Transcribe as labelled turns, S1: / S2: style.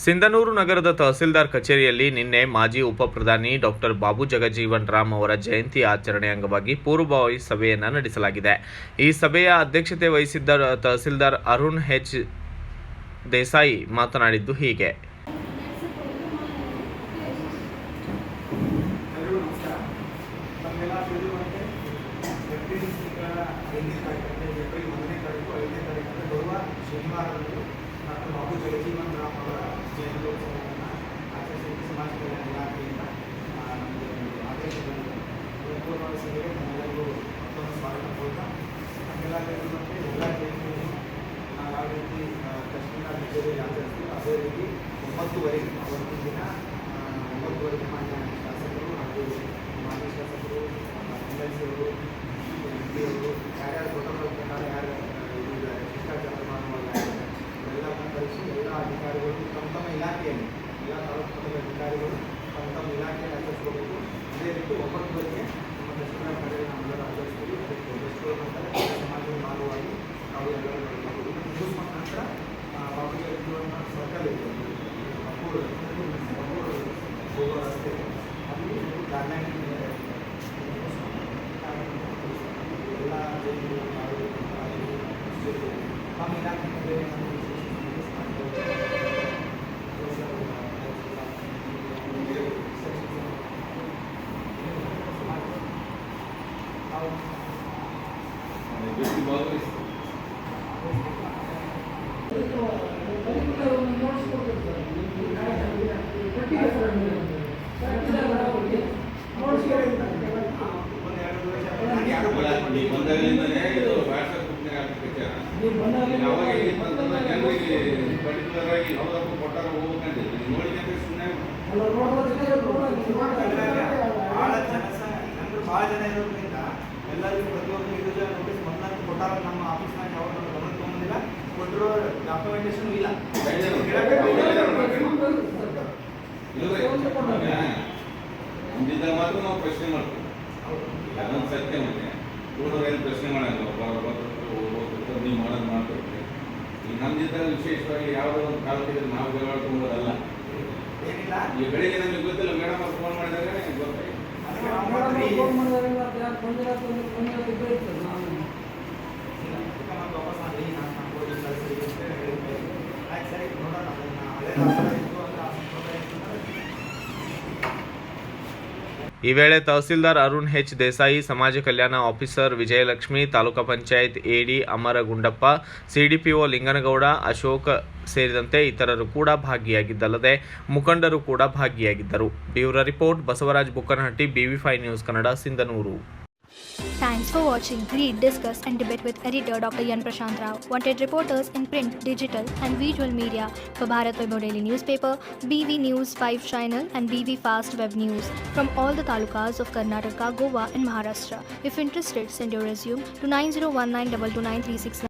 S1: ಸಿಂಧನೂರು ನಗರದ ತಹಸೀಲ್ದಾರ್ ಕಚೇರಿಯಲ್ಲಿ ನಿನ್ನೆ ಮಾಜಿ ಉಪ ಪ್ರಧಾನಿ ಡಾಕ್ಟರ್ ಬಾಬು ಜಗಜೀವನ್ ರಾಮ್ ಅವರ ಜಯಂತಿ ಆಚರಣೆ ಅಂಗವಾಗಿ ಪೂರ್ವಭಾವಿ ಸಭೆಯನ್ನು ನಡೆಸಲಾಗಿದೆ. ಈ ಸಭೆಯ ಅಧ್ಯಕ್ಷತೆ ವಹಿಸಿದ್ದ ತಹಸೀಲ್ದಾರ್ ಅರುಣ್ ಎಚ್ ದೇಸಾಯಿ ಮಾತನಾಡಿದ್ದು ಹೀಗೆ.
S2: ಡಾಕ್ಟರ್ ಬಾಬು ಜಗಜೀವನ್ ರಾಮ್ ಅವರ ಜಯಂತ್ಯೋತ್ಸವವನ್ನು ಆಚರಿಸಿ ಸಮಾಜ ಕಲ್ಯಾಣ ಇಲಾಖೆಯಿಂದ ನಮಗೆ ಆದೇಶಗಳಿದೆ. ಪೂರ್ವಭಾವಿ ಸಭೆಗೆ ನಮ್ಮೆಲ್ಲರಿಗೂ ಮತ್ತೊಂದು ಸ್ವಾಗತ ಕೊಡ್ತಾ ನಮಗೆಲ್ಲ ಹೇಳಿರುವಂತೆ ಎಲ್ಲ ಜಯಂತಿಯನ್ನು ಯಾವ ರೀತಿ ಕಶ್ಮೀರ ಕಚೇರಿಯಲ್ಲಿ ಆಚರಿಸ್ತೀವಿ ಅದೇ ರೀತಿ 9ವರೆಗೆ ಅವತ್ತಿನ ದಿನ 9ವರೆಗೆ ಮಾನ್ಯ ಶಾಸಕರು ಹಾಗೂ ಮಾಜಿ ಶಾಸಕರು MLC ಅವರು MP ಅವರು ಯಾರ್ಯಾರು ಪ್ರೋಟೋಕಾಲ್ ಪ್ರಕಾರ ಯಾರು ಇದ್ದಾರೆ ಶಿಷ್ಟಾಚಾರ ಮಾಡುವಾಗ ಎಲ್ಲವನ್ನು ಕಲಿಸಿ ಎಲ್ಲ ಅಧಿಕಾರಿಗಳು ತಮ್ಮ ಇಲಾಖೆಯಲ್ಲಿ ಎಲ್ಲ ತಾಲೂಕು ಮಟ್ಟದ ಅಧಿಕಾರಿಗಳು ತಮ್ಮ ಇಲಾಖೆಯಲ್ಲಿ ಆಚರಿಸ್ಕೋಬೇಕು. ಅದೇ ರೀತಿ 9ವರೆಗೆ ನಮ್ಮ ದಕ್ಷಿಣ ಕಡೆಗೆ ನಾವೆಲ್ಲರೂ ಆಚರಿಸ್ತೀವಿ. ಅದಕ್ಕೆ ದಕ್ಷಿಣ ಮಟ್ಟದ ಸಮಾಜದ ಭಾಗವಾಗಿ ನಾವು ಎಲ್ಲರೂ ನೋಡಬೇಕು. ಇದು ಮುಗಿಸ್ಕೊಂಡ ನಂತರ ಬಾಬು ಜಗಜೀವನ್ ಸರ್ಕಲ್ ಇದೆ, ಮಕ್ಕಳು ಹೋಗೋ ರಸ್ತೆ ಅಲ್ಲಿ ಗಾರ್ಲ್ಯಾಂಡ್ ಎಲ್ಲ ನಮ್ಮ ಇಲಾಖೆ ಭಾಳ ಜನ ಇರೋದ್ರಿಂದ ಎಲ್ಲರಿಗೂ ಪ್ರತಿಯೊಂದು ಇಂಡಿವಿಜುವಲ್ ನೋಟಿಸ್ ಮೊದಲಂತ ಕೊಟ್ಟಾಗ ನಮ್ಮ ಆಫೀಸ್ನಾಗ ಯಾವ ನಮ್ಮ ಗಮನ ತೊಗೊಂಡಿಲ್ಲ, ಕೊಟ್ಟಿರೋ ಡಾಕ್ಯುಮೆಂಟೇಶನ್ ಇಲ್ಲ.
S3: ಮಾತ್ರ ನಾವು ಪ್ರಶ್ನೆ ಮಾಡ್ತೀವಿ. ಅದೊಂದು ಸತ್ಯ. ಮತ್ತೆ ಏನು ಪ್ರಶ್ನೆ ಮಾಡಲ್ಲ, ನೀವು ಮಾಡೋದು ಮಾಡ್ಕೊಡ್ತೀವಿ. ಈಗ ನಮ್ದಿದ್ದಾಗ ವಿಶೇಷವಾಗಿ ಯಾವುದೋ ಒಂದು ಕಾಲದಲ್ಲಿ ನಾವು ಬೆಳವಡ್ಕೊಂಬೋದಲ್ಲ.
S2: ಏನಿಲ್ಲ,
S3: ಈ ಬೆಳಿಗ್ಗೆ ನಮಗೆ ಗೊತ್ತಿಲ್ಲ, ಮೇಡಮ್ ಅವ್ರು ಫೋನ್ ಮಾಡಿದಾಗ ಗೊತ್ತಾಯ್ತು.
S1: ಈ ವೇಳೆ ತಹಸೀಲ್ದಾರ್ ಅರುಣ್ ಎಚ್ ದೇಸಾಯಿ, ಸಮಾಜ ಕಲ್ಯಾಣ ಆಫೀಸರ್ ವಿಜಯಲಕ್ಷ್ಮಿ, ತಾಲೂಕಾ ಪಂಚಾಯತ್ ಎಡಿ ಅಮರಗುಂಡಪ್ಪ, ಸಿಡಿಪಿಒ ಲಿಂಗನಗೌಡ, ಅಶೋಕ್ ಸೇರಿದಂತೆ ಇತರರು ಕೂಡ ಭಾಗಿಯಾಗಿದ್ದಲ್ಲದೆ ಮುಖಂಡರು ಕೂಡ ಭಾಗಿಯಾಗಿದ್ದರು. Bureau report, Basavaraj Bukkanahatti, BV5 news Kannada, Sindhanur.
S4: Thanks for watching Read, Discuss and Debate with editor Dr. Yan Prashant Rao. Wanted reporters in print, digital and visual media for Bharat Vaibhav Daily Newspaper, BV News 5 Channel and BV Fast Web News from all the talukas of Karnataka, Goa and Maharashtra. If interested, send your resume to 9019229369.